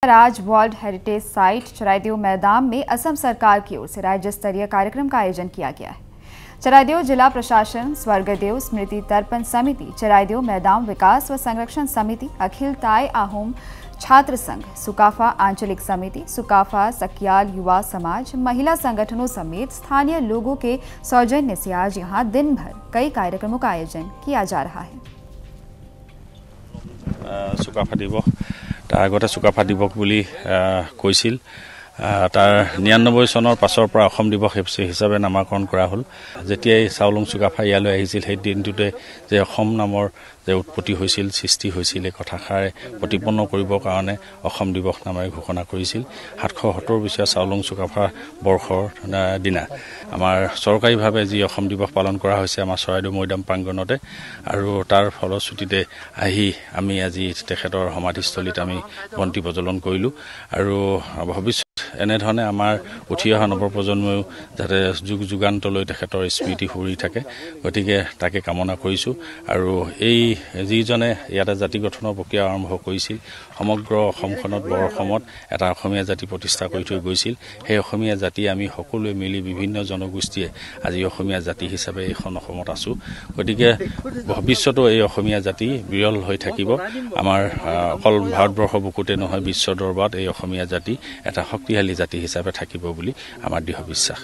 राज world heritage site Charaideo मैदान में असम सरकार की ओर से राज्य स्तरीय कार्यक्रम का आयोजन किया गया है। चराइदेव जिला प्रशासन, स्वर्गदेव स्मृति तर्पण समिति, चराइदेव मैदान विकास व संरक्षण समिति, अखिल ताई आहोम छात्र संघ, सुकाफा आंचलिक समिति, सुकाफा सकियाल युवा समाज, महिला संगठनों समेत स्थानीय लोगों के सौजन्य से आज यहाँ दिन भर कई कार्यक्रमों का आयोजन किया जा रहा है। सुकाफा दिवस তাৰ আগতে চুকাফা দিৱস বুলি কৈছিল। তাৰ ৯৯ চনৰ পাছৰ পৰা অসম দিৱস হিচাপে নামাকৰণ কৰা হ'ল। যেতিয়াই চাওলুং চুকাফা ইয়ালৈ আহিছিল সেই দিনটোতে যে অসম নামৰ যে উৎপত্তি হৈছিল, সৃষ্টি হৈছিল, এই কথাষাৰে প্ৰতিপন্ন কৰিবৰ কাৰণে অসম দিৱস নামেৰে ঘোষণা কৰিছিল। ৭৭০ বছৰীয়া চাওলুং চুকাফা বৰ্ষৰ দিনা আমাৰ চৰকাৰীভাৱে যি অসম দিৱস পালন কৰা হৈছে আমাৰ চৰাইদেউ মৈদাম প্ৰাংগণতে, আৰু তাৰ ফলশ্ৰুতিতে আহি আমি আজি তেখেতৰ সমাধিস্থলীত আমি বন্তি প্ৰজ্বলন কৰিলোঁ। আৰু ভৱিষ্যত এনেধৰণে আমাৰ উঠি অহা নৱপ্ৰজন্ময়ো যাতে যুগ যুগান্তলৈ তেখেতৰ স্মৃতি সুৰি থাকে, গতিকে তাকে কামনা কৰিছোঁ। আৰু এই যিজনে ইয়াতে জাতি গঠনৰ প্ৰক্ৰিয়া আৰম্ভ কৰিছিল, সমগ্ৰ অসমখনত বৰ অসমত এটা অসমীয়া জাতি প্ৰতিষ্ঠা কৰি থৈ গৈছিল। সেই অসমীয়া জাতি আমি সকলোৱে মিলি বিভিন্ন জনগোষ্ঠীয়ে আজি অসমীয়া জাতি হিচাপে এইখন অসমত আছোঁ। গতিকে ভৱিষ্যতো এই অসমীয়া জাতি বিৰল হৈ থাকিব। আমাৰ অকল ভাৰতবৰ্ষৰ বুকুতে নহয়, বিশ্ব দৰবাৰত এই অসমীয়া জাতি এটা শক্তিশালী জাতি হিচাপে থাকিব বুলি আমাৰ দৃঢ় বিশ্বাস।